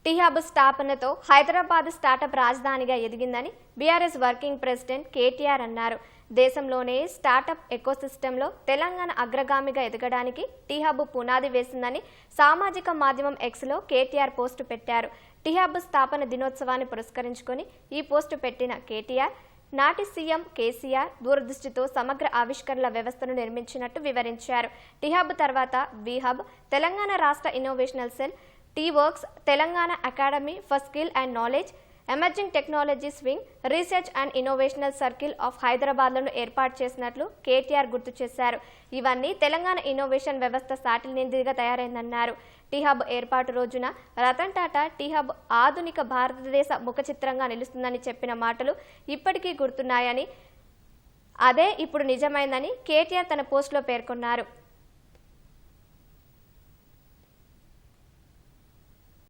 Tea hub స్థాపనతో Hyderabad startup రాజధానిగా ఎదిగిందని BRS working president KTR అన్నారు. దేశంలోనే స్టార్టప్ ఎకోసిస్టంలో తెలంగాణ అగ్రగామిగా ఎదగడానికి టీ హబ్ పునాది వేసిందని సామాజిక మాధ్యమం ఎక్స్లో కేటీఆర్ పోస్టు పెట్టారు. టీ హబ్ స్థాపన దినోత్సవాన్ని పురస్కరించుకొని ఈ పోస్టు పెట్టిన కేటీఆర్, నాటి సీఎం కేసీఆర్ దూరదృష్టితో సమగ్ర ఆవిష్కరణల వ్యవస్థను నిర్మించినట్టు వివరించారు. టీ హబ్ తర్వాత వి హబ్, తెలంగాణ రాష్ట్ర innovational cell, T works, Telangana academy for skill and knowledge, emerging technologies wing, research and innovational circle of హైదరాబాద్లను ఏర్పాటు చేసినట్లు కేటీఆర్ గుర్తు చేశారు. ఇవన్నీ తెలంగాణ ఇన్నోవేషన్ వ్యవస్థ సాటిలేనిదిగా తయారైందన్నారు. టీ హబ్ ఏర్పాటు రోజున రతన్ టాటా టీ హబ్ ఆధునిక భారతదేశ ముఖ చిత్రంగా నిలుస్తుందని చెప్పిన మాటలు ఇప్పటికీ గుర్తున్నాయని, అదే ఇప్పుడు నిజమైందని కేటీఆర్ తన పోస్టులో పేర్కొన్నారు.